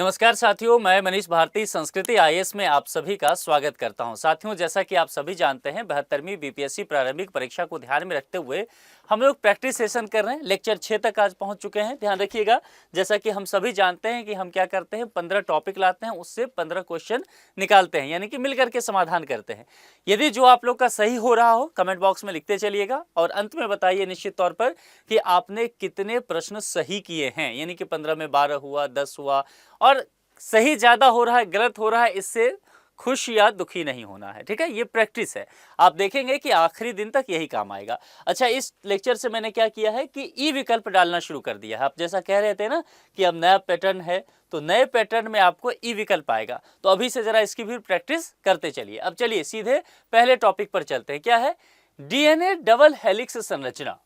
नमस्कार साथियों, मैं मनीष भारती संस्कृति आईएएस में आप सभी का स्वागत करता हूं। साथियों, जैसा कि आप सभी जानते हैं 72वीं बीपीएससी प्रारंभिक परीक्षा को ध्यान में रखते हुए हम लोग प्रैक्टिस सेशन कर रहे हैं। लेक्चर 6 तक आज पहुंच चुके हैं। ध्यान रखिएगा, जैसा कि हम सभी जानते हैं कि हम क्या करते हैं, 15 टॉपिक लाते हैं, उससे 15 क्वेश्चन निकालते हैं, यानी कि मिलकर के समाधान करते हैं। यदि जो आप लोग का सही हो रहा हो कमेंट बॉक्स में लिखते चलिएगा और अंत में बताइए निश्चित तौर पर कि आपने कितने प्रश्न सही किए हैं, यानी कि 15 में 12 हुआ, 10 हुआ, और सही ज्यादा हो रहा है गलत हो रहा है, इससे खुश या दुखी नहीं होना है। ठीक है, ये प्रैक्टिस है। आप देखेंगे कि आखिरी दिन तक यही काम आएगा। अच्छा, इस लेक्चर से मैंने क्या किया है कि ई विकल्प डालना शुरू कर दिया है। आप जैसा कह रहे थे ना कि अब नया पैटर्न है, तो नए पैटर्न में आपको ई विकल्प आएगा, तो अभी से जरा इसकी भी प्रैक्टिस करते चलिए। अब चलिए सीधे पहले टॉपिक पर चलते हैं। क्या है? डीएनए डबल हेलिक्स संरचना।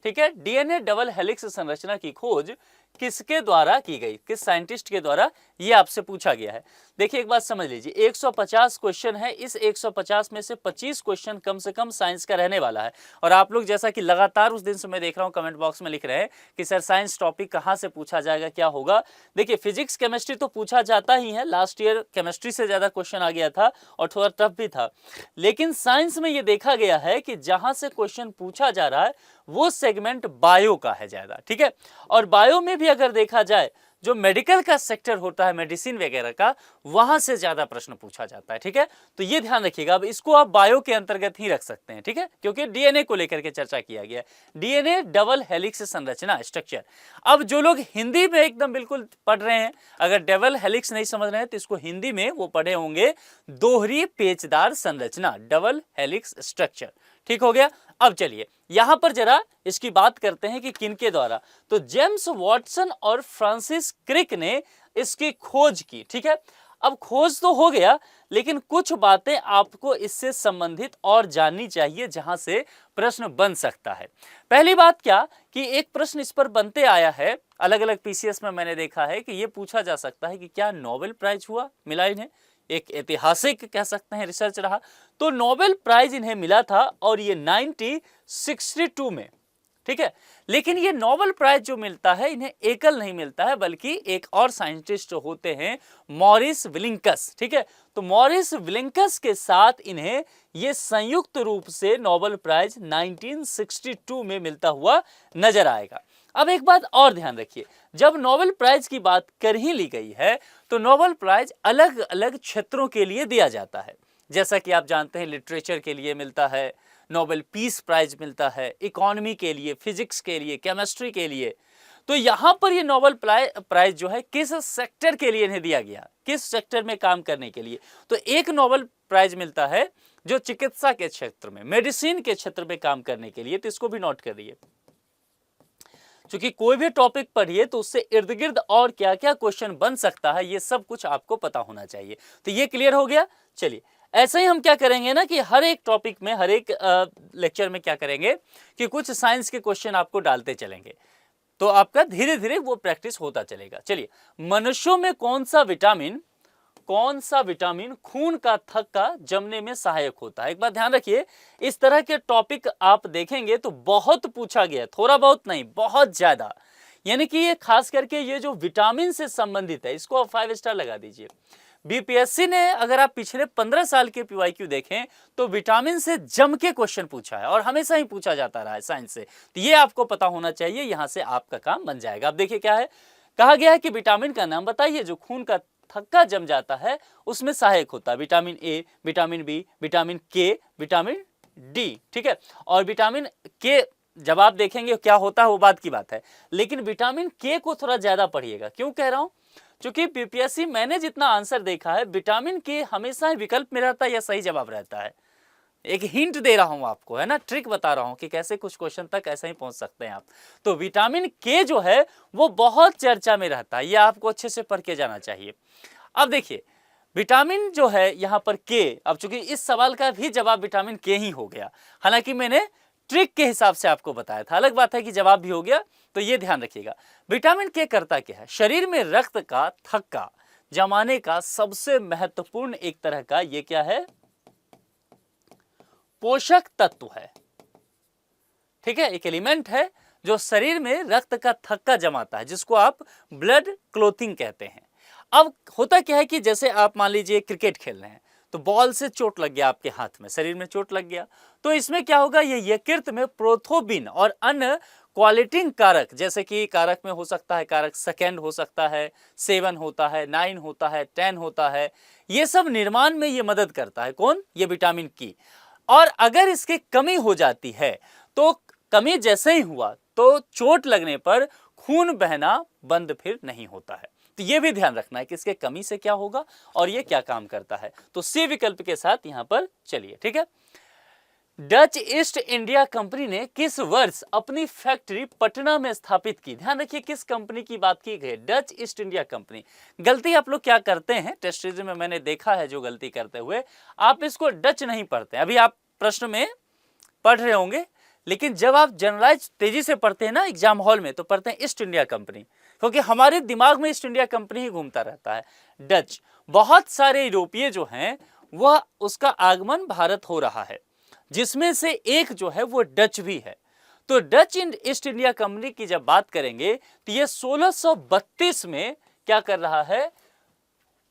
ठीक है, डीएनए डबल हेलिक्स संरचना की खोज किसके द्वारा की गई, किस साइंटिस्ट के द्वारा, ये आपसे पूछा गया है। देखिए एक बात समझ लीजिए, 150 क्वेश्चन है। इस 150 में से 25 क्वेश्चन कम से कम साइंस का रहने वाला है। और आप लोग जैसा कि लगातार उस दिन से मैं देख रहा हूं कमेंट बॉक्स में लिख रहे हैं कि सर साइंस टॉपिक कहां से पूछा जाएगा, क्या होगा। देखिए फिजिक्स केमिस्ट्री तो पूछा जाता ही है, लास्ट ईयर केमिस्ट्री से ज्यादा क्वेश्चन आ गया था और थोड़ा टफ भी था। लेकिन साइंस में यह देखा गया है कि जहां से क्वेश्चन पूछा जा रहा है वो सेगमेंट बायो का है ज्यादा। ठीक है, और बायो में भी अगर देखा जाए जो मेडिकल का सेक्टर होता है, मेडिसिन वगैरह का, वहां से ज्यादा प्रश्न पूछा जाता है। ठीक है, तो ये ध्यान रखिएगा। अब इसको आप बायो के अंतर्गत ही रख सकते हैं। ठीक है, क्योंकि डीएनए को लेकर के चर्चा किया गया है। डीएनए डबल हेलिक्स संरचना स्ट्रक्चर। अब जो लोग हिंदी में एकदम बिल्कुल पढ़ रहे हैं, अगर डबल हेलिक्स नहीं समझ रहे हैं तो इसको हिंदी में वो पढ़े होंगे दोहरी पेचदार संरचना, डबल हेलिक्स स्ट्रक्चर। ठीक हो गया। अब चलिए यहां पर जरा इसकी बात करते हैं कि किनके द्वारा। तो जेम्स वाटसन और फ्रांसिस क्रिक ने इसकी खोज की। ठीक है, अब खोज तो हो गया, लेकिन कुछ बातें आपको इससे संबंधित और जाननी चाहिए जहां से प्रश्न बन सकता है। पहली बात क्या कि एक प्रश्न इस पर बनते आया है, अलग अलग पीसीएस में मैंने देखा है कि यह पूछा जा सकता है कि क्या नोबेल प्राइज हुआ, मिला इन्हें। एक ऐतिहासिक कह सकते हैं रिसर्च रहा। तो नोबेल प्राइज इन्हें मिला था और ये 1962 में। ठीक है, लेकिन ये नोबेल प्राइज जो मिलता है इन्हें एकल नहीं मिलता है, बल्कि एक और साइंटिस्ट होते हैं मॉरिस विलिंकस। ठीक है, तो मॉरिस विलिंकस के साथ इन्हें ये संयुक्त रूप से नोबेल प्राइज 1962 में मिलता हुआ नजर आएगा। अब एक बात और ध्यान रखिए, जब नोबेल प्राइज की बात कर ही ली गई है तो नोबेल प्राइज अलग अलग क्षेत्रों के लिए दिया जाता है। जैसा कि आप जानते हैं लिटरेचर के लिए मिलता है, नोबेल पीस प्राइज मिलता है, इकोनॉमी के लिए, फिजिक्स के लिए, केमिस्ट्री के लिए। तो यहां पर ये नोबेल प्राइज जो है किस सेक्टर के लिए इन्हें दिया गया, किस सेक्टर में काम करने के लिए। तो एक नोबेल प्राइज मिलता है जो चिकित्सा के क्षेत्र में, मेडिसिन के क्षेत्र में काम करने के लिए। तो इसको भी नोट करिए, क्योंकि कोई भी टॉपिक पढ़िए तो उससे इर्द गिर्द और क्या क्या क्वेश्चन बन सकता है ये सब कुछ आपको पता होना चाहिए। तो ये क्लियर हो गया। चलिए ऐसे ही हम क्या करेंगे ना कि हर एक टॉपिक में, हर एक लेक्चर में क्या करेंगे कि कुछ साइंस के क्वेश्चन आपको डालते चलेंगे, तो आपका धीरे धीरे वो प्रैक्टिस होता चलेगा। चलिए, मनुष्यों में कौन सा विटामिन खून का थक्का जमने में सहायक होता है। एक बात ध्यान रखिए, इस तरह के टॉपिक आप देखेंगे तो बहुत पूछा गया, थोड़ा बहुत नहीं, बहुत ज्यादा। यानी कि ये खास करके ये जो विटामिन से संबंधित है, इसको आप 5 स्टार लगा दीजिए। बीपीएससी ने अगर आप पिछले 15 साल के पीवाईक्यू देखें तो विटामिन से जम के क्वेश्चन पूछा है और हमेशा ही पूछा जाता रहा है साइंस से। तो ये आपको पता होना चाहिए, यहां से आपका काम बन जाएगा। अब देखिए क्या है, कहा गया है कि विटामिन का नाम बताइए जो खून का थक्का जम जाता है उसमें सहायक होता है। Vitamin A, vitamin B, vitamin K, vitamin D. ठीक है, और विटामिन के जब आप देखेंगे क्या होता है वो बात की बात है, लेकिन विटामिन के को थोड़ा ज्यादा पढ़िएगा। क्यों कह रहा हूं, क्योंकि बीपीएससी मैंने जितना आंसर देखा है विटामिन के हमेशा विकल्प में रहता है या सही जवाब रहता है। एक हिंट दे रहा हूं आपको, है ना, ट्रिक बता रहा हूं कि कैसे कुछ क्वेश्चन तक ऐसे ही पहुंच सकते हैं आप। तो विटामिन के जो है वो बहुत चर्चा में रहता है, ये आपको अच्छे से पढ़ के जाना चाहिए। अब देखिए विटामिन जो है यहां पर के, अब चूंकि इस सवाल का भी जवाब विटामिन के ही हो गया, हालांकि मैंने ट्रिक के हिसाब से आपको बताया था, अलग बात है कि जवाब भी हो गया। तो ये ध्यान रखिएगा, विटामिन के करता क्या है, शरीर में रक्त का थक्का जमाने का सबसे महत्वपूर्ण एक तरह का ये क्या है, पोषक तत्व है। ठीक है, एक एलिमेंट है जो शरीर में रक्त का थक्का जमाता है, जिसको आप ब्लड क्लोथिंग कहते हैं। अब होता क्या है कि जैसे आप मान लीजिए क्रिकेट खेल रहे हैं तो बॉल से चोट लग गया, आपके हाथ में, शरीर में चोट लग गया, तो इसमें क्या होगा, ये यकृत में प्रोथोबिन और अन्य क्वालिटिंग कारक, जैसे कि कारक में हो सकता है कारक सेकेंड हो सकता है, 7 होता है, 9 होता है, 10 होता है, ये सब निर्माण में ये मदद करता है। कौन? ये विटामिन की। और अगर इसकी कमी हो जाती है तो कमी जैसे ही हुआ तो चोट लगने पर खून बहना बंद फिर नहीं होता है। तो ये भी ध्यान रखना है कि इसके कमी से क्या होगा और ये क्या काम करता है। तो सी विकल्प के साथ यहां पर चलिए, ठीक है। डच ईस्ट इंडिया कंपनी ने किस वर्ष अपनी फैक्ट्री पटना में स्थापित की? ध्यान रखिए किस कंपनी की बात की गई, डच ईस्ट इंडिया कंपनी। गलती आप लोग क्या करते हैं, टेस्ट सीरीज में मैंने देखा है जो गलती करते हुए, आप इसको डच नहीं पढ़ते। अभी आप प्रश्न में पढ़ रहे होंगे, लेकिन जब आप जनरलाइज तेजी से पढ़ते हैं ना एग्जाम हॉल में, तो पढ़ते हैं ईस्ट इंडिया कंपनी, क्योंकि हमारे दिमाग में ईस्ट इंडिया कंपनी ही घूमता रहता है। डच, बहुत सारे यूरोपीय जो हैं वह उसका आगमन भारत हो रहा है, जिसमें से एक जो है वो डच भी है। तो डच ईस्ट इंडिया कंपनी की जब बात करेंगे तो ये 1632 में क्या कर रहा है,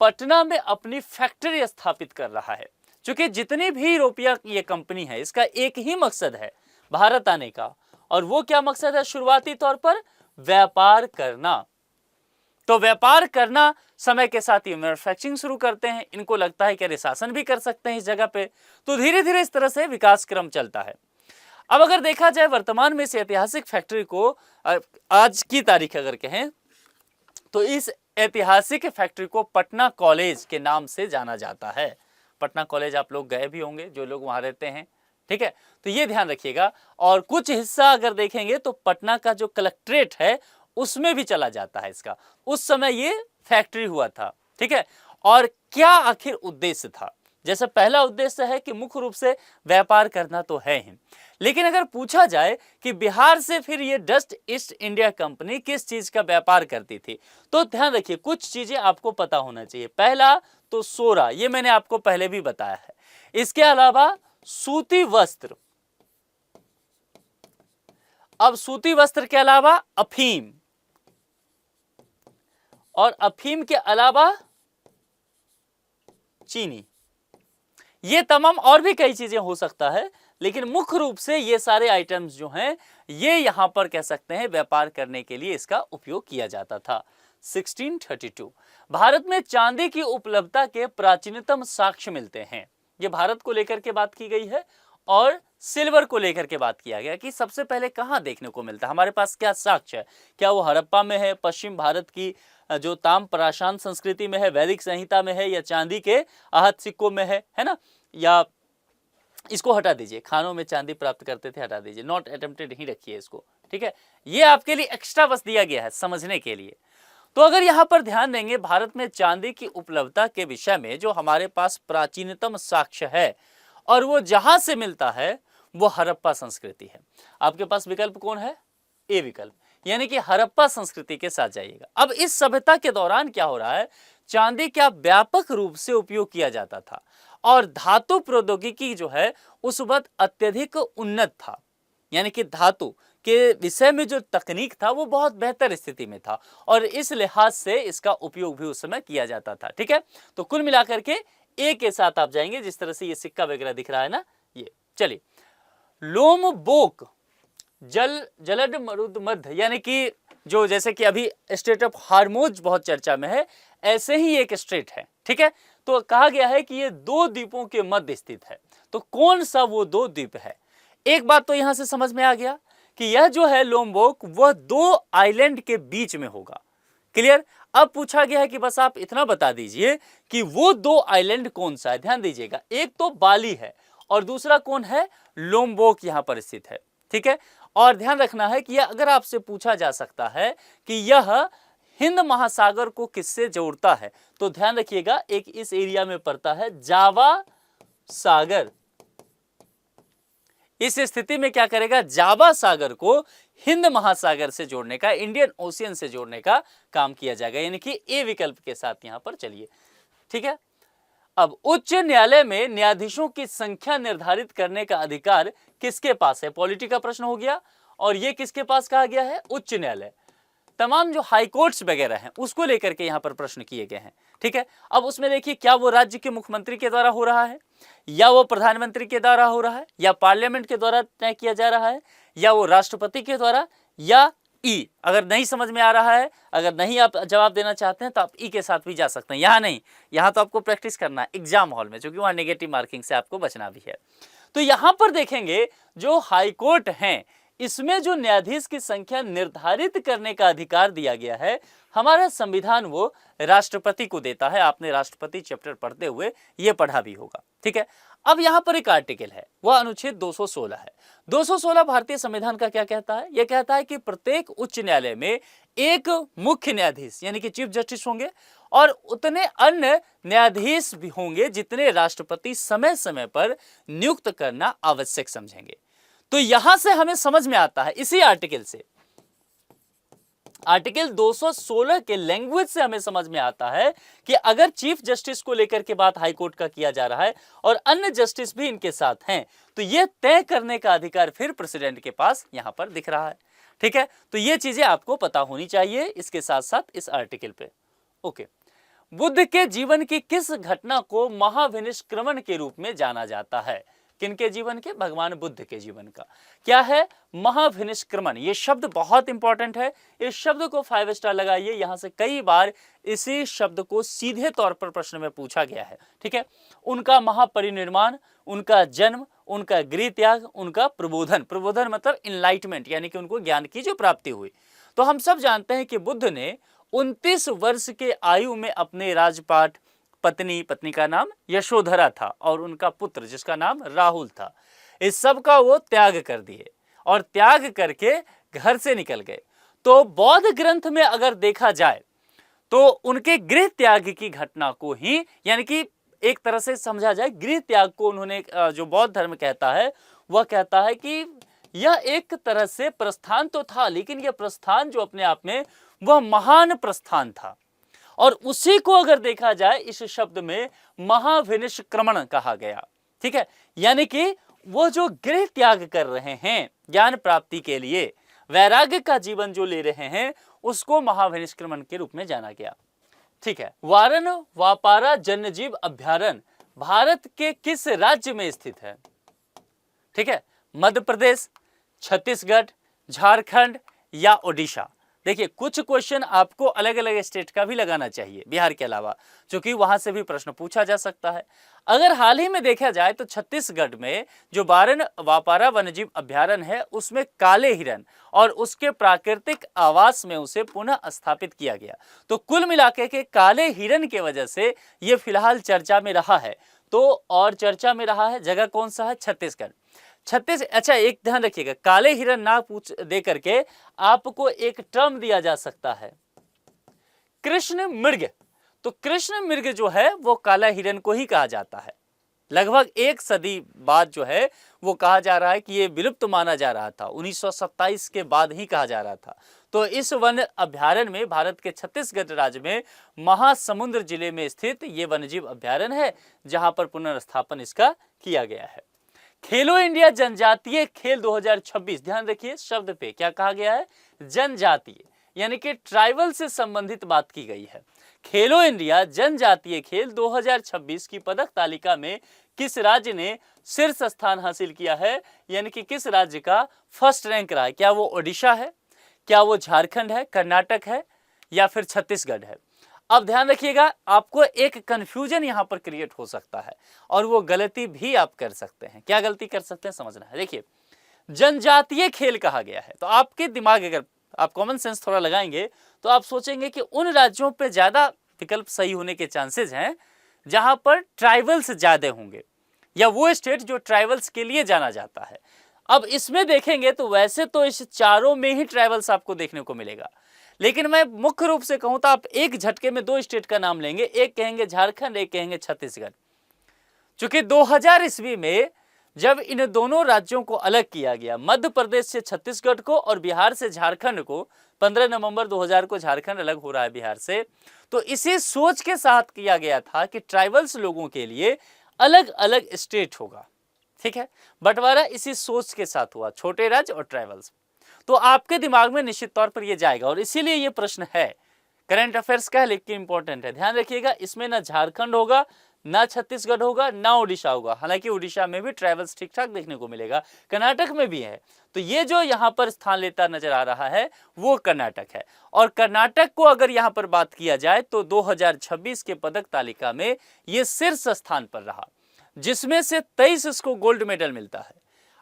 पटना में अपनी फैक्ट्री स्थापित कर रहा है। क्योंकि जितनी भी यूरोपीय ये कंपनी है, इसका एक ही मकसद है भारत आने का, और वो क्या मकसद है? शुरुआती तौर पर व्यापार करना। तो व्यापार करना, समय के साथ ये मैन्युफैक्चरिंग शुरू करते हैं, इनको लगता है कि अरे शासन भी कर सकते हैं इस जगह पे, तो धीरे धीरे इस तरह से विकास क्रम चलता है। अब अगर देखा जाए वर्तमान में इस ऐतिहासिक फैक्ट्री को, आज की तारीख अगर कहें तो इस ऐतिहासिक फैक्ट्री को पटना कॉलेज के नाम से जाना जाता है। पटना कॉलेज आप लोग गए भी होंगे जो लोग वहां रहते हैं, ठीक है, तो ये ध्यान रखिएगा। और कुछ हिस्सा अगर देखेंगे तो पटना का जो कलेक्ट्रेट है उसमें भी चला जाता है इसका, उस समय ये फैक्ट्री हुआ था, ठीक है। और क्या आखिर उद्देश्य था? जैसे पहला उद्देश्य है कि मुख्य रूप से व्यापार करना तो है ही, लेकिन अगर पूछा जाए कि बिहार से फिर ये डच ईस्ट इंडिया कंपनी किस चीज का व्यापार करती थी, तो ध्यान रखिए कुछ चीजें आपको पता होना चाहिए। पहला तो सोरा, ये मैंने आपको पहले भी बताया है। इसके अलावा सूती वस्त्र, अब सूती वस्त्र के अलावा अफीम, और अफीम के अलावा चीनी, ये तमाम और भी कई चीजें हो सकता है, लेकिन मुख्य रूप से ये सारे आइटम्स जो हैं ये यहां पर कह सकते हैं व्यापार करने के लिए इसका उपयोग किया जाता था। 1632 भारत में चांदी की उपलब्धता के प्राचीनतम साक्ष्य मिलते हैं। ये भारत को लेकर के बात की गई है और सिल्वर को लेकर के बात किया गया कि सबसे पहले कहां देखने को मिलता है, हमारे पास क्या साक्ष्य है, क्या वो हड़प्पा में है, पश्चिम भारत की जो ताम प्राशांत संस्कृति में है, वैदिक संहिता में है, या चांदी के आहत सिक्कों में है ना, या इसको हटा दीजिए, खानों में चांदी प्राप्त करते थे, हटा दीजिए, नॉट अटेम्प्टेड ही रखिए इसको, ठीक है। ये आपके लिए एक्स्ट्रा बस दिया गया है समझने के लिए। तो अगर यहां पर ध्यान देंगे भारत में चांदी की उपलब्धता के विषय में जो हमारे पास प्राचीनतम साक्ष्य है और वो जहां से मिलता है वो हड़प्पा संस्कृति है। आपके पास विकल्प कौन है? ए विकल्प, यानी कि हड़प्पा संस्कृति के साथ जाइएगा। अब इस सभ्यता के दौरान क्या हो रहा है, चांदी का व्यापक रूप से उपयोग किया जाता था और धातु प्रौद्योगिकी जो है उस वक्त अत्यधिक उन्नत था, यानी कि धातु के विषय में जो तकनीक था वो बहुत बेहतर स्थिति में था और इस लिहाज से इसका उपयोग भी उस समय किया जाता था, ठीक है। तो कुल मिलाकर के ए के साथ आप जाएंगे, जिस तरह से ये सिक्का वगैरह दिख रहा है ना ये। चलिए, लोमबोक जलद मरुद मध्य, यानी कि जो जैसे कि अभी स्टेट ऑफ हार्मोज बहुत चर्चा में है, ऐसे ही एक स्टेट है, ठीक है। तो कहा गया है कि ये दो द्वीपों के मध्य स्थित है। तो कौन सा वो दो द्वीप है? एक बात तो यहां से समझ में आ गया कि यह जो है लोमबोक वह दो आइलैंड के बीच में होगा। क्लियर? अब पूछा गया है कि बस आप इतना बता दीजिए कि वो दो आइलैंड कौन सा है। ध्यान दीजिएगा, एक तो बाली है और दूसरा कौन है? लोमबोक यहां पर स्थित है, ठीक है। और ध्यान रखना है कि अगर आपसे पूछा जा सकता है कि यह हिंद महासागर को किससे जोड़ता है, तो ध्यान रखिएगा एक इस एरिया में पड़ता है जावा सागर। इस स्थिति में क्या करेगा, जावा सागर को हिंद महासागर से जोड़ने का, इंडियन ओशियन से जोड़ने का काम किया जाएगा, यानी कि ए विकल्प के साथ यहां पर चलिए, ठीक है। अब उच्च न्यायालय में न्यायाधीशों की संख्या निर्धारित करने का अधिकार किसके पास है? पॉलिटी का प्रश्न हो गया और ये किसके पास कहा गया है? उच्च न्यायालय। तमाम जो हाई कोर्ट्स वगैरह हैं उसको लेकर के यहाँ पर प्रश्न किए गए हैं। ठीक है, अब उसमें देखिए क्या वो राज्य के मुख्यमंत्री के द्वारा हो रहा है, या वो प्रधानमंत्री के द्वारा हो रहा है, या पार्लियामेंट के द्वारा तय किया जा रहा है, या वो राष्ट्रपति के द्वारा, या ई। अगर नहीं समझ में आ रहा है, अगर नहीं आप जवाब देना चाहते हैं तो आप ई के साथ भी जा सकते हैं। यहाँ नहीं, यहाँ तो आपको प्रैक्टिस करना है एग्जाम हॉल में, क्योंकि वहाँ नेगेटिव मार्किंग से आपको बचना भी है। तो यहाँ पर देखेंगे जो हाई कोर्ट हैं इसमें जो न्यायाधीश की संख्या निर्धारित करने का अधिकार दिया गया है, हमारा संविधान वो राष्ट्रपति को देता है। आपने राष्ट्रपति चैप्टर पढ़ते हुए ये पढ़ा भी होगा। ठीक है, अब यहाँ पर एक आर्टिकल है, वह अनुच्छेद 216 है। 216 भारतीय संविधान का क्या कहता है? यह कहता है कि प्रत्येक उच्च न्यायालय में एक मुख्य न्यायाधीश यानी कि चीफ जस्टिस होंगे और उतने अन्य न्यायाधीश भी होंगे जितने राष्ट्रपति समय समय पर नियुक्त करना आवश्यक समझेंगे। तो यहां से हमें समझ में आता है, इसी आर्टिकल से, आर्टिकल 216 के लैंग्वेज से हमें समझ में आता है कि अगर चीफ जस्टिस को लेकर के बात हाईकोर्ट का किया जा रहा है और अन्य जस्टिस भी इनके साथ हैं, तो यह तय करने का अधिकार फिर प्रेसिडेंट के पास यहां पर दिख रहा है। ठीक है, तो ये चीजें आपको पता होनी चाहिए इसके साथ साथ इस आर्टिकल पे। ओके, बुद्ध के जीवन की किस घटना को महाविनिष्क्रमण के रूप में जाना जाता है? किनके जीवन के? भगवान बुद्ध के जीवन का। क्या है? महाविनिष्क्रमण। ये शब्द बहुत इंपॉर्टेंट है, इस शब्द को 5 स्टार लगाइए। यहां से कई बार इसी शब्द को सीधे तौर पर प्रश्न में पूछा गया है। ठीक है, उनका महापरिनिर्वाण, उनका जन्म, उनका गृह त्याग, उनका प्रबोधन। प्रबोधन मतलब इनलाइटमेंट, यानी कि उनको ज्ञान की जो प्राप्ति हुई। तो हम सब जानते हैं कि बुद्ध ने 29 वर्ष के आयु में अपने राजपाट, पत्नी का नाम यशोधरा था और उनका पुत्र जिसका नाम राहुल था, इस सब का वो त्याग कर दिए और त्याग करके घर से निकल गए। तो बौद्ध ग्रंथ में अगर देखा जाए तो उनके गृह त्याग की घटना को ही, यानी कि एक तरह से समझा जाए गृह त्याग को, उन्होंने जो बौद्ध धर्म कहता है वह कहता है कि यह एक तरह से प्रस्थान तो था, लेकिन यह प्रस्थान जो अपने आप में वह महान प्रस्थान था। और उसी को अगर देखा जाए इस शब्द में महाविनिष्क्रमण कहा गया। ठीक है, यानी कि वो जो गृह त्याग कर रहे हैं ज्ञान प्राप्ति के लिए, वैराग्य का जीवन जो ले रहे हैं, उसको महाविनिष्क्रमण के रूप में जाना गया। ठीक है, वारण वापारा वन्यजीव अभ्यारण्य भारत के किस राज्य में स्थित है? ठीक है, मध्य प्रदेश, छत्तीसगढ़, झारखंड या ओडिशा। देखिए, कुछ क्वेश्चन आपको अलग अलग स्टेट का भी लगाना चाहिए बिहार के अलावा, क्योंकि वहां से भी प्रश्न पूछा जा सकता है। अगर हाल ही में देखा जाए तो छत्तीसगढ़ में जो वारण वापारा वन्यजीव अभ्यारण्य है उसमें काले हिरन और उसके प्राकृतिक आवास में उसे पुनः स्थापित किया गया। तो कुल मिलाकर के काले हिरन के वजह से ये फिलहाल चर्चा में रहा है। तो और चर्चा में रहा है, जगह कौन सा है? छत्तीसगढ़। अच्छा, एक ध्यान रखिएगा, काले हिरन ना पूछ दे करके आपको एक टर्म दिया जा सकता है, कृष्ण मृग। तो कृष्ण मृग जो है वो काला हिरन को ही कहा जाता है। लगभग 1 सदी बाद जो है वो कहा जा रहा है कि ये विलुप्त माना जा रहा था, 1927 के बाद ही कहा जा रहा था। तो इस वन अभ्यारण्य में, भारत के छत्तीसगढ़ राज्य में महासमुंद जिले में स्थित ये वन्यजीव अभ्यारण्य है, जहां पर पुनर्स्थापन इसका किया गया है। खेलो इंडिया जनजातीय खेल 2026, ध्यान रखिए शब्द पे क्या कहा गया है? जनजातीय, यानी कि ट्राइबल से संबंधित बात की गई है। खेलो इंडिया जनजातीय खेल 2026 की पदक तालिका में किस राज्य ने शीर्ष स्थान हासिल किया है, यानी कि किस राज्य का फर्स्ट रैंक रहा है? क्या वो ओडिशा है, क्या वो झारखंड है, कर्नाटक है, या फिर छत्तीसगढ़ है? अब ध्यान रखिएगा, आपको एक कंफ्यूजन यहां पर क्रिएट हो सकता है और वो गलती भी आप कर सकते हैं। क्या गलती कर सकते हैं समझना है। देखिए, जनजातीय खेल कहा गया है, तो आपके दिमाग, अगर आप कॉमन सेंस थोड़ा लगाएंगे तो आप सोचेंगे कि उन राज्यों पे ज्यादा विकल्प सही होने के चांसेस हैं जहां पर ट्राइबल्स ज्यादा होंगे, या वो स्टेट जो ट्राइबल्स के लिए जाना जाता है। अब इसमें देखेंगे तो वैसे तो इस चारों में ही ट्राइबल्स आपको देखने को मिलेगा, लेकिन मैं मुख्य रूप से कहूं तो आप एक झटके में 2 स्टेट का नाम लेंगे, एक कहेंगे झारखंड, एक कहेंगे छत्तीसगढ़। चूंकि 2000 ईस्वी में जब इन दोनों राज्यों को अलग किया गया, मध्य प्रदेश से छत्तीसगढ़ को और बिहार से झारखंड को, 15 नवंबर 2000 को झारखंड अलग हो रहा है बिहार से, तो इसी सोच के साथ किया गया था कि ट्राइबल्स लोगों के लिए अलग अलग स्टेट होगा। ठीक है, बंटवारा इसी सोच के साथ हुआ, छोटे राज्य और ट्राइबल्स। तो आपके दिमाग में निश्चित तौर पर ये जाएगा और इसीलिए ये प्रश्न है, करंट अफेयर्स का है लेकिन इंपॉर्टेंट है। ध्यान रखिएगा, इसमें ना झारखंड होगा, ना छत्तीसगढ़ होगा, ना उड़ीसा होगा। हालांकि उड़ीसा में भी ट्राइबल्स ठीक ठाक देखने को मिलेगा, कर्नाटक में भी है। तो ये जो यहाँ पर स्थान लेता नजर आ रहा है वो कर्नाटक है। और कर्नाटक को अगर यहाँ पर बात किया जाए तो 2026 के पदक तालिका में ये शीर्ष स्थान पर रहा, जिसमें से 23 इसको गोल्ड मेडल मिलता है,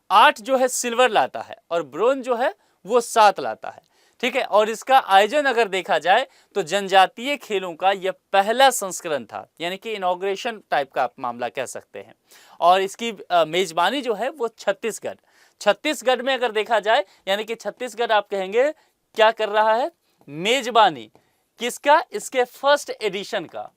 8 जो है सिल्वर लाता है और ब्रोंज जो है वो 7 लाता है। ठीक है, और इसका आयोजन अगर देखा जाए तो जनजातीय खेलों का यह पहला संस्करण था, यानी कि इनॉग्रेशन टाइप का आप मामला कह सकते हैं। और इसकी मेजबानी जो है वो छत्तीसगढ़ में अगर देखा जाए, यानी कि छत्तीसगढ़ आप कहेंगे क्या कर रहा है, मेजबानी किसका, इसके फर्स्ट एडिशन का,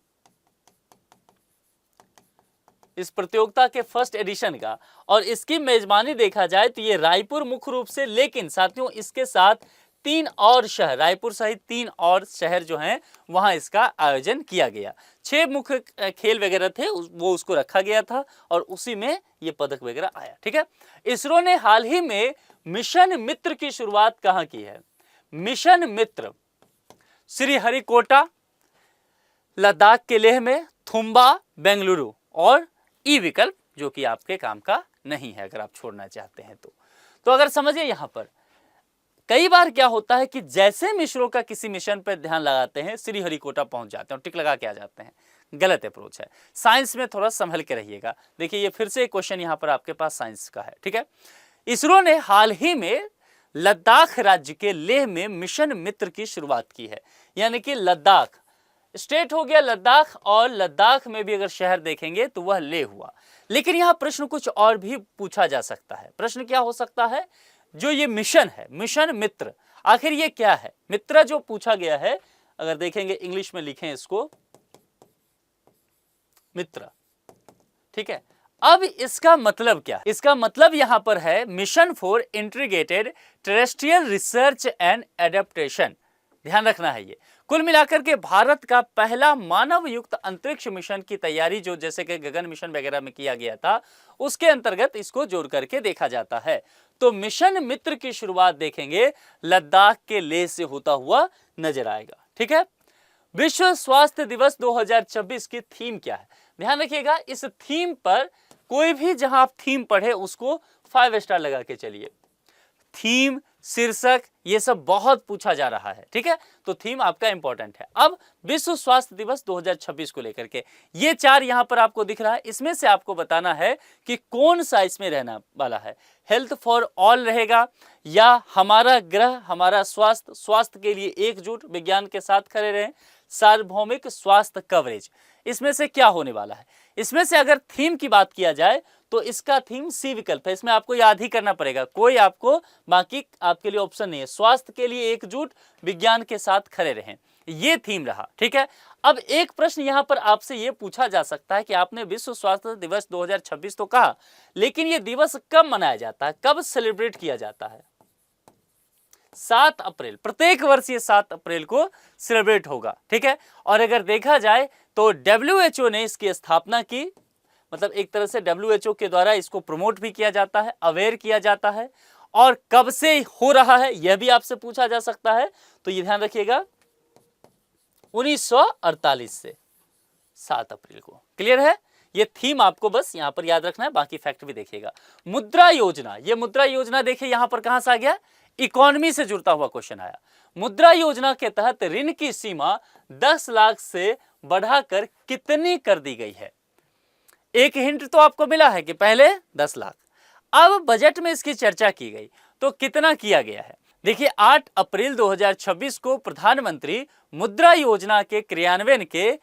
इस प्रतियोगिता के फर्स्ट एडिशन का। और इसकी मेजबानी देखा जाए तो ये रायपुर मुख्य रूप से, लेकिन साथियों इसके साथ 3 और शहर, रायपुर सहित 3 और शहर जो हैं वहां इसका आयोजन किया गया। 6 मुख्य खेल वगैरह थे वो उसको रखा गया था और उसी में ये पदक वगैरह आया। ठीक है, इसरो ने हाल ही में मिशन मित्र की शुरुआत कहां की है? मिशन मित्र श्रीहरिकोटा, लद्दाख के लेह में, थुम्बा, बेंगलुरु और ई विकल्प जो कि आपके काम का नहीं है अगर आप छोड़ना चाहते हैं तो अगर समझिए यहां पर कई बार क्या होता है कि जैसे हम इसरो का किसी मिशन पर ध्यान लगाते हैं, श्रीहरिकोटा पहुंच जाते हैं और टिक लगा के आ जाते हैं। गलत अप्रोच है, साइंस में थोड़ा संभल के रहिएगा। देखिए ये फिर से एक क्वेश्चन यहां पर आपके पास साइंस का है। ठीक है, इसरो ने हाल ही में लद्दाख राज्य के लेह में मिशन मित्र की शुरुआत की है, यानी कि लद्दाख स्टेट हो गया लद्दाख, और लद्दाख में भी अगर शहर देखेंगे तो वह लेह हुआ। लेकिन यहां प्रश्न कुछ और भी पूछा जा सकता है। प्रश्न क्या हो सकता है, जो ये मिशन है, मिशन मित्र, आखिर ये क्या है? मित्र जो पूछा गया है, अगर देखेंगे इंग्लिश में लिखें इसको मित्र। ठीक है, अब इसका मतलब क्या है? इसका मतलब यहां पर है mission for integrated terrestrial research and adaptation. ध्यान रखना है, ये कुल मिलाकर के भारत का पहला मानव युक्त अंतरिक्ष मिशन की तैयारी, जो जैसे कि गगन मिशन वगैरह में किया गया था, उसके अंतर्गत इसको जोड़ करके देखा जाता है। तो मिशन मित्र की शुरुआत देखेंगे लद्दाख के लेह से होता हुआ नजर आएगा। ठीक है, विश्व स्वास्थ्य दिवस 2026 की थीम क्या है? ध्यान रखिएगा, इस थीम पर कोई भी जहां आप थीम पढ़े उसको 5 स्टार लगा के चलिए। थीम, शीर्षक, ये सब बहुत पूछा जा रहा है। ठीक है, तो थीम आपका इंपॉर्टेंट है। अब विश्व स्वास्थ्य दिवस 2026 को लेकर के ये 4 यहां पर आपको दिख रहा है, इसमें से आपको बताना है कि कौन सा इसमें रहना वाला है। हेल्थ फॉर ऑल रहेगा, या हमारा ग्रह हमारा स्वास्थ्य, स्वास्थ्य के लिए एकजुट, विज्ञान के साथ खड़े रहें, सार्वभौमिक स्वास्थ्य कवरेज, इसमें से क्या होने वाला है? इसमें से अगर थीम की बात किया जाए तो इसका थीम सी विकल्प है। इसमें आपको याद ही करना पड़ेगा, कोई आपको बाकी आपके लिए ऑप्शन नहीं है। स्वास्थ्य के लिए एकजुट, विज्ञान के साथ खड़े रहें, ये थीम रहा। ठीक है, अब एक प्रश्न यहां पर आपसे यह पूछा जा सकता है कि आपने विश्व स्वास्थ्य दिवस 2026 तो कहा, लेकिन यह दिवस कब मनाया जाता है, कब सेलिब्रेट किया जाता है? 7 अप्रैल, प्रत्येक वर्ष ये 7 अप्रैल को सेलिब्रेट होगा। ठीक है, और अगर देखा जाए तो WHO ने इसकी स्थापना की, मतलब एक तरह से WHO के द्वारा इसको प्रमोट भी किया जाता है, अवेयर किया जाता है। और कब से हो रहा है यह भी आपसे पूछा जा सकता है, तो ये ध्यान रखिएगा 1948 से 7 अप्रैल को। क्लियर है, ये थीम आपको बस यहां पर याद रखना है, बाकी फैक्ट भी देखिएगा। मुद्रा योजना, ये मुद्रा योजना देखिए यहां पर कहां से आ गया, इकोनॉमी से जुड़ता हुआ क्वेश्चन आया। मुद्रा योजना के तहत ऋण की सीमा 10 लाख से बढ़ाकर कितनी कर दी गई है? एक हिंट तो आपको मिला है कि पहले 10 लाख, अब बजट में इसकी चर्चा की गई तो कितना किया गया है? देखिए 8 अप्रैल 2026 को प्रधानमंत्री मुद्रा योजना के क्रियान्वयन के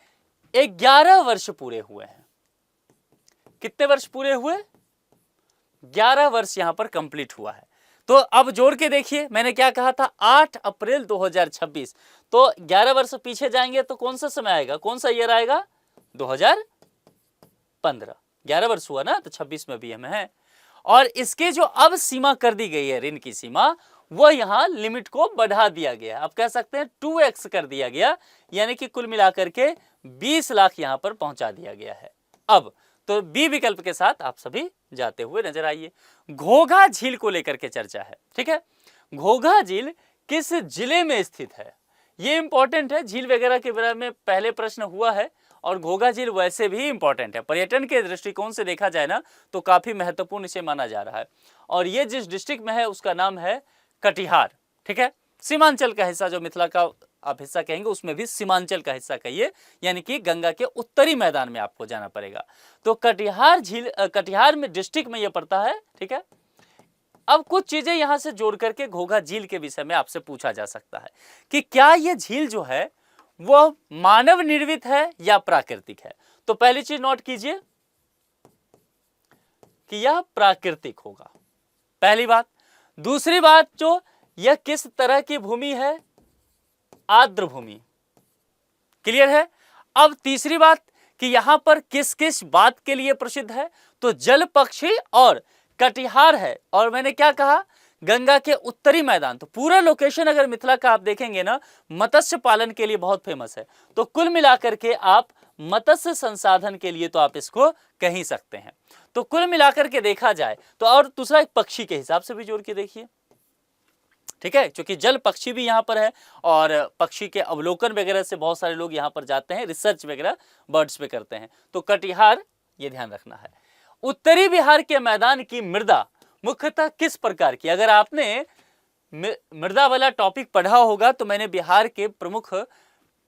11 वर्ष पूरे हुए हैं। कितने वर्ष पूरे हुए? 11 वर्ष यहां पर कंप्लीट हुआ है। तो अब जोड़ के देखिए, मैंने क्या कहा था, 8 अप्रैल 2026, तो 11 वर्ष पीछे जाएंगे तो कौन सा समय आएगा, कौन सा ईयर आएगा? 2015। 11 वर्ष हुआ ना, तो 26 में भी हम हैं। और इसके जो अब सीमा कर दी गई है, ऋण की सीमा, वह यहां लिमिट को बढ़ा दिया गया, अब कह सकते हैं 2x कर दिया गया, यानी कि कुल मिलाकर के 20 लाख यहां पर पहुंचा दिया गया है। अब तो बी विकल्प के साथ आप सभी जाते हुए नजर आइए। घोघा झील को लेकर के चर्चा है। ठीक है, घोघा झील किस जिले में स्थित है? ये इंपॉर्टेंट है, झील वगैरह के बारे में पहले प्रश्न हुआ है और घोघा झील वैसे भी इंपॉर्टेंट है, पर्यटन के दृष्टिकोण से देखा जाए ना तो काफी महत्वपूर्ण इसे माना जा रहा है। और ये जिस डिस्ट्रिक्ट में है उसका नाम है कटिहार, ठीक है। सीमांचल का हिस्सा, जो मिथिला का आप हिस्सा कहेंगे उसमें भी सीमांचल का हिस्सा कहिए, यानी कि गंगा के उत्तरी मैदान में आपको जाना पड़ेगा। तो कटिहार झील कटिहार में डिस्ट्रिक्ट में यह पड़ता है, ठीक है। अब कुछ चीजें यहां से जोड़ करके घोघा झील के विषय में आपसे पूछा जा सकता है कि क्या यह झील जो है वह मानव निर्मित है या प्राकृतिक है। तो पहली चीज नोट कीजिए कि यह प्राकृतिक होगा, पहली बात। दूसरी बात, जो यह किस तरह की भूमि है, आर्द्र भूमि, क्लियर है। अब तीसरी बात कि यहां पर किस किस बात के लिए प्रसिद्ध है, तो जल पक्षी और कटिहार है। और मैंने क्या कहा, गंगा के उत्तरी मैदान। तो पूरा लोकेशन अगर मिथिला का आप देखेंगे ना, मत्स्य पालन के लिए बहुत फेमस है। तो कुल मिलाकर के आप मत्स्य संसाधन के लिए तो आप इसको कह ही सकते हैं। तो कुल मिलाकर के देखा जाए तो, और दूसरा एक पक्षी के हिसाब से भी जोड़ के देखिए, ठीक है, क्योंकि जल पक्षी भी यहाँ पर है और पक्षी के अवलोकन वगैरह से बहुत सारे लोग यहाँ पर जाते हैं, रिसर्च वगैरह बर्ड्स पे करते हैं। तो कटिहार, ये ध्यान रखना है। उत्तरी बिहार के मैदान की मृदा मुख्यतः किस प्रकार की, अगर आपने मृदा वाला टॉपिक पढ़ा होगा तो मैंने बिहार के प्रमुख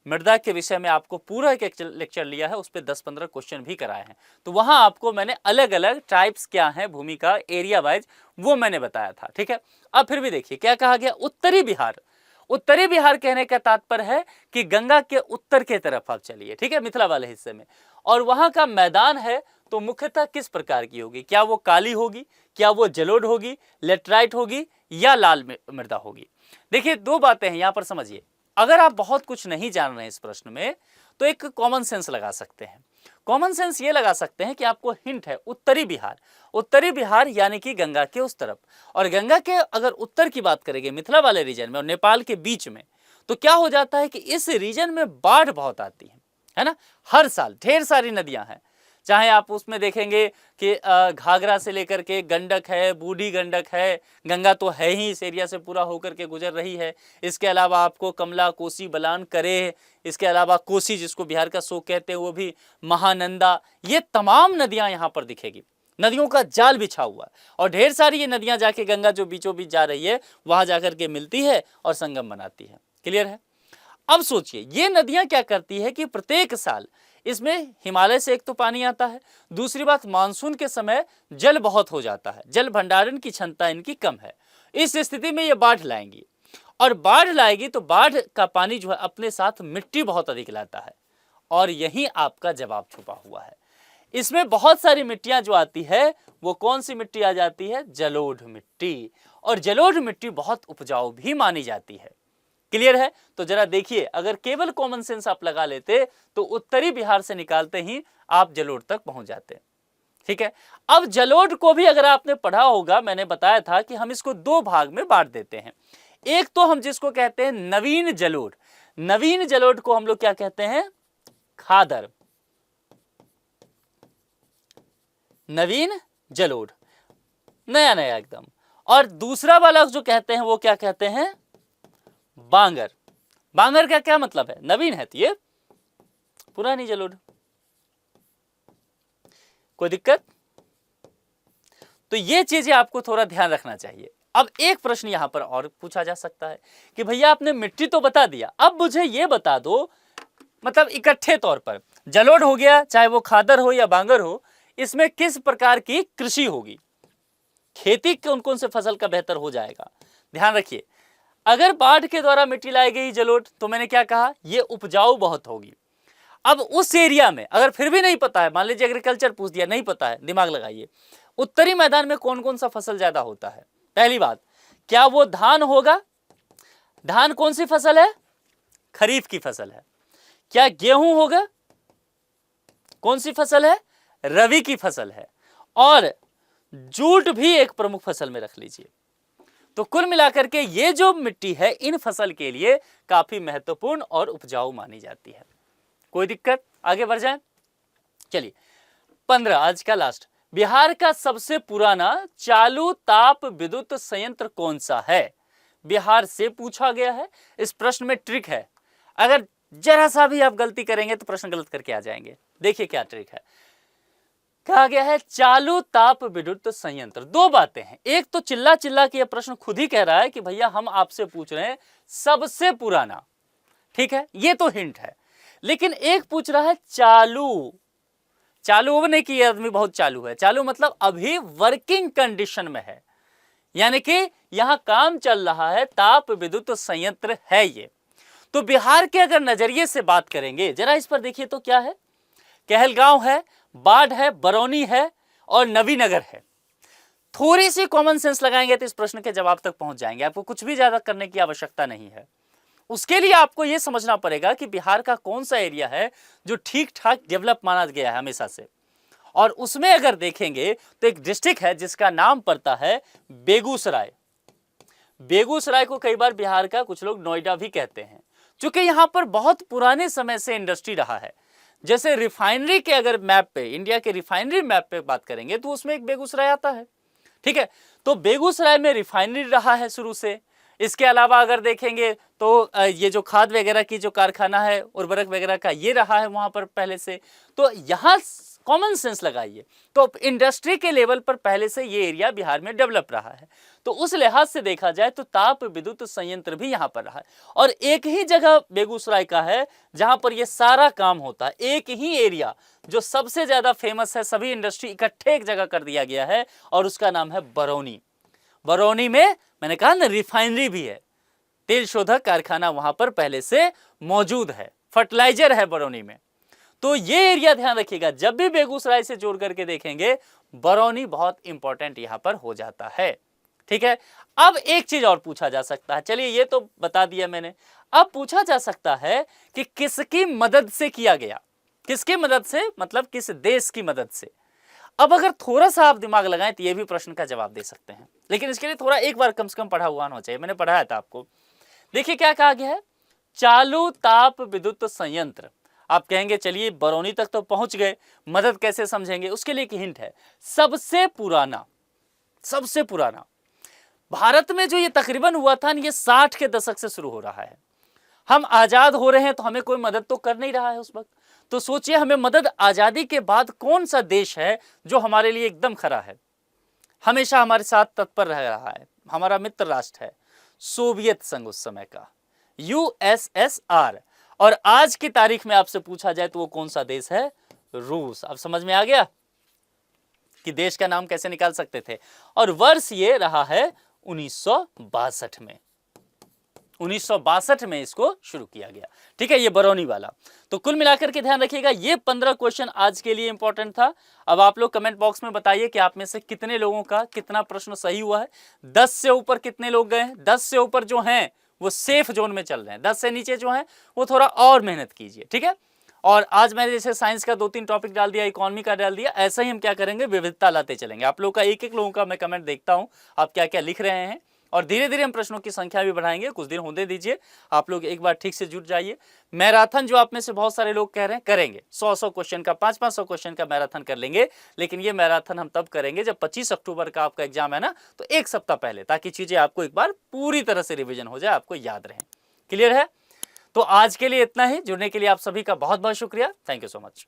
मृदा के विषय में आपको पूरा एक लेक्चर लिया है, उस पर 10-15 क्वेश्चन भी कराए हैं। तो वहां आपको मैंने अलग अलग टाइप्स क्या हैं भूमि का, एरिया वाइज, वो मैंने बताया था, ठीक है। अब फिर भी देखिए क्या कहा गया, उत्तरी बिहार। उत्तरी बिहार कहने का तात्पर्य है कि गंगा के उत्तर के तरफ आप चलिए, ठीक है, मिथिला वाले हिस्से में। और वहां का मैदान है तो मुख्यतः किस प्रकार की होगी, क्या वो काली होगी, क्या वो जलोढ़ होगी, लेटराइट होगी, या लाल मृदा होगी। देखिए दो बातें हैं यहां पर, समझिए। अगर आप बहुत कुछ नहीं जान रहे हैं इस प्रश्न में तो एक कॉमन सेंस लगा सकते हैं। कॉमन सेंस ये लगा सकते हैं कि आपको हिंट है उत्तरी बिहार। उत्तरी बिहार यानी कि गंगा के उस तरफ, और गंगा के अगर उत्तर की बात करेंगे मिथिला वाले रीजन में और नेपाल के बीच में, तो क्या हो जाता है कि इस रीजन में बाढ़ बहुत आती है ना। हर साल ढेर सारी नदियां हैं, चाहे आप उसमें देखेंगे कि घाघरा से लेकर के गंडक है, बूढ़ी गंडक है, गंगा तो है ही इस एरिया से पूरा होकर के गुजर रही है। इसके अलावा आपको कमला, कोसी, बलान, करे, इसके अलावा कोसी जिसको बिहार का शोक कहते हैं वो भी, महानंदा, ये तमाम नदियां यहाँ पर दिखेगी। नदियों का जाल बिछा हुआ है और ढेर सारी ये नदियां जाके गंगा जो बीचों बीच जा रही है वहां जाकर के मिलती है और संगम बनाती है, क्लियर है। अब सोचिए ये नदियां क्या करती है कि प्रत्येक साल इसमें हिमालय से एक तो पानी आता है, दूसरी बात मानसून के समय जल बहुत हो जाता है, जल भंडारण की क्षमता इनकी कम है। इस स्थिति में ये बाढ़ लाएंगी, और बाढ़ लाएगी तो बाढ़ का पानी जो है अपने साथ मिट्टी बहुत अधिक लाता है, और यही आपका जवाब छुपा हुआ है। इसमें बहुत सारी मिट्टियां जो आती है वो कौन सी मिट्टी आ जाती है, जलोढ़ मिट्टी, और जलोढ़ मिट्टी बहुत उपजाऊ भी मानी जाती है, क्लियर है। तो जरा देखिए, अगर केवल कॉमन सेंस आप लगा लेते तो उत्तरी बिहार से निकालते ही आप जलोढ़ तक पहुंच जाते, ठीक है। अब जलोढ़ को भी अगर आपने पढ़ा होगा, मैंने बताया था कि हम इसको दो भाग में बांट देते हैं। एक तो हम जिसको कहते हैं नवीन जलोढ़, नवीन जलोढ़ को हम लोग क्या कहते हैं, खादर, नवीन जलोढ़, नया नया एकदम। और दूसरा वाला जो कहते हैं वो क्या कहते हैं, बांगर। बांगर का क्या मतलब है, नवीन है तो ये पुरानी जलोढ़, कोई दिक्कत। तो ये चीजें आपको थोड़ा ध्यान रखना चाहिए। अब एक प्रश्न यहां पर और पूछा जा सकता है कि भैया आपने मिट्टी तो बता दिया, अब मुझे ये बता दो, मतलब इकट्ठे तौर पर जलोढ़ हो गया, चाहे वो खादर हो या बांगर हो, इसमें किस प्रकार की कृषि होगी, खेती कौन कौन से फसल का बेहतर हो जाएगा। ध्यान रखिए, अगर बाढ़ के द्वारा मिट्टी लाई गई जलोढ़ तो मैंने क्या कहा, ये उपजाऊ बहुत होगी। अब उस एरिया में अगर फिर भी नहीं पता है, मान लीजिए एग्रीकल्चर पूछ दिया, नहीं पता है, दिमाग लगाइए, उत्तरी मैदान में कौन कौन सा फसल ज्यादा होता है। पहली बात, क्या वो धान होगा, धान कौन सी फसल है, खरीफ की फसल है। क्या गेहूं होगा, कौन सी फसल है, रबी की फसल है। और जूट भी एक प्रमुख फसल में रख लीजिए। तो कुल मिलाकर के ये जो मिट्टी है इन फसल के लिए काफी महत्वपूर्ण और उपजाऊ मानी जाती है। कोई दिक्कत, आगे बढ़ जाए। चलिए 15, आज का लास्ट, बिहार का सबसे पुराना चालू ताप विद्युत संयंत्र कौन सा है। बिहार से पूछा गया है। इस प्रश्न में ट्रिक है, अगर जरा सा भी आप गलती करेंगे तो प्रश्न गलत करके आ जाएंगे। देखिए क्या ट्रिक है, कहा गया है चालू ताप विद्युत संयंत्र। दो बातें हैं, एक तो चिल्ला चिल्ला के यह प्रश्न खुद ही कह रहा है कि भैया हम आपसे पूछ रहे हैं सबसे पुराना, ठीक है, ये तो हिंट है। लेकिन एक पूछ रहा है चालू, चालू वो नहीं कि ये आदमी बहुत चालू है, चालू मतलब अभी वर्किंग कंडीशन में है, यानी कि यहां काम चल रहा है, ताप विद्युत संयंत्र है ये। तो बिहार के अगर नजरिए से बात करेंगे, जरा इस पर देखिए तो क्या है, कहलगांव है, बाढ़ है, बरौनी है और नवीनगर है। थोड़ी सी कॉमन सेंस लगाएंगे तो इस प्रश्न के जवाब तक पहुंच जाएंगे। आपको कुछ भी ज्यादा करने की आवश्यकता नहीं है। उसके लिए आपको यह समझना पड़ेगा कि बिहार का कौन सा एरिया है जो ठीक ठाक डेवलप माना गया है हमेशा से। और उसमें अगर देखेंगे तो एक डिस्ट्रिक्ट है जिसका नाम पड़ता है बेगूसराय। बेगूसराय को कई बार बिहार का कुछ लोग नोएडा भी कहते हैं, क्योंकि यहां पर बहुत पुराने समय से इंडस्ट्री रहा है। जैसे रिफाइनरी के अगर मैप पे, इंडिया के रिफाइनरी मैप पे बात करेंगे तो उसमें एक बेगूसराय आता है, ठीक है। तो बेगूसराय में रिफाइनरी रहा है शुरू से। इसके अलावा अगर देखेंगे तो ये जो खाद वगैरह की जो कारखाना है, उर्वरक वगैरह का, ये रहा है वहां पर पहले से। तो यहां कॉमन सेंस लगाइए तो इंडस्ट्री के लेवल पर पहले से ये एरिया बिहार में डेवलप रहा है। तो उस लिहाज से देखा जाए तो ताप विद्युत संयंत्र भी यहां पर रहा है। और एक ही जगह बेगूसराय का है जहां पर ये सारा काम होता है, एक ही एरिया जो सबसे ज्यादा फेमस है, सभी इंडस्ट्री इकट्ठे एक जगह कर दिया गया है, और उसका नाम है बरौनी। बरौनी में मैंने कहा ना रिफाइनरी भी है, तेल शोधक कारखाना वहां पर पहले से मौजूद है, फर्टिलाइजर है बरौनी में। तो ये एरिया ध्यान रखिएगा, जब भी बेगूसराय से जोड़ करके देखेंगे बरौनी बहुत इंपॉर्टेंट यहां पर हो जाता है, ठीक है। अब एक चीज और पूछा जा सकता है, चलिए ये तो बता दिया मैंने। अब पूछा जा सकता है कि किसकी मदद से किया गया, किसकी मदद से मतलब किस देश की मदद से। अब अगर थोड़ा सा आप दिमाग लगाएं तो ये भी प्रश्न का जवाब दे सकते हैं, लेकिन इसके लिए थोड़ा एक बार कम से कम पढ़ा हुआ होना चाहिए। मैंने पढ़ाया था आपको। देखिए क्या कहा गया है, चालू ताप विद्युत संयंत्र। आप कहेंगे चलिए बरौनी तक तो पहुंच गए, मदद कैसे समझेंगे, उसके लिए एक हिंट है, सबसे पुराना। सबसे पुराना भारत में जो ये तकरीबन हुआ था, ये 60 के दशक से शुरू हो रहा है। हम आजाद हो रहे हैं तो हमें कोई मदद तो कर नहीं रहा है उस वक्त। तो सोचिए हमें मदद आजादी के बाद कौन सा देश है जो हमारे लिए एकदम खरा है, हमेशा हमारे साथ तत्पर रह रहा है, हमारा मित्र राष्ट्र है सोवियत संघ उस समय का, यूएसएसआर। और आज की तारीख में आपसे पूछा जाए तो वो कौन सा देश है, रूस। अब समझ में आ गया कि देश का नाम कैसे निकाल सकते थे। और वर्ष ये रहा है 1962 में, 1962 में इसको शुरू किया गया, ठीक है, ये बरौनी वाला। तो कुल मिलाकर के ध्यान रखिएगा ये 15 क्वेश्चन आज के लिए इंपॉर्टेंट था। अब आप लोग कमेंट बॉक्स में बताइए कि आप में से कितने लोगों का कितना प्रश्न सही हुआ है। 10 से ऊपर कितने लोग गए हैं, 10 से ऊपर जो हैं वो सेफ जोन में चल रहे हैं, 10 से नीचे जो हैं वो थोड़ा और मेहनत कीजिए, ठीक है। और आज मैंने जैसे साइंस का 2-3 टॉपिक डाल दिया, इकोनॉमी का डाल दिया, ऐसा ही हम क्या करेंगे, विविधता लाते चलेंगे। आप लोग का एक एक लोगों का मैं कमेंट देखता हूं, आप क्या क्या लिख रहे हैं, और धीरे धीरे हम प्रश्नों की संख्या भी बढ़ाएंगे। कुछ दिन होने दीजिए, आप लोग एक बार ठीक से जुट जाइए। मैराथन जो आप में से बहुत सारे लोग कह रहे हैं करेंगे, 100-100 क्वेश्चन का, 500-500 क्वेश्चन का मैराथन कर लेंगे। लेकिन ये मैराथन हम तब करेंगे जब 25 अक्टूबर का आपका एग्जाम है ना, तो एक सप्ताह पहले, ताकि चीजें आपको एक बार पूरी तरह से रिविजन हो जाए, आपको याद रहे। क्लियर है? तो आज के लिए इतना ही। जुड़ने के लिए आप सभी का बहुत बहुत शुक्रिया। Thank you so much.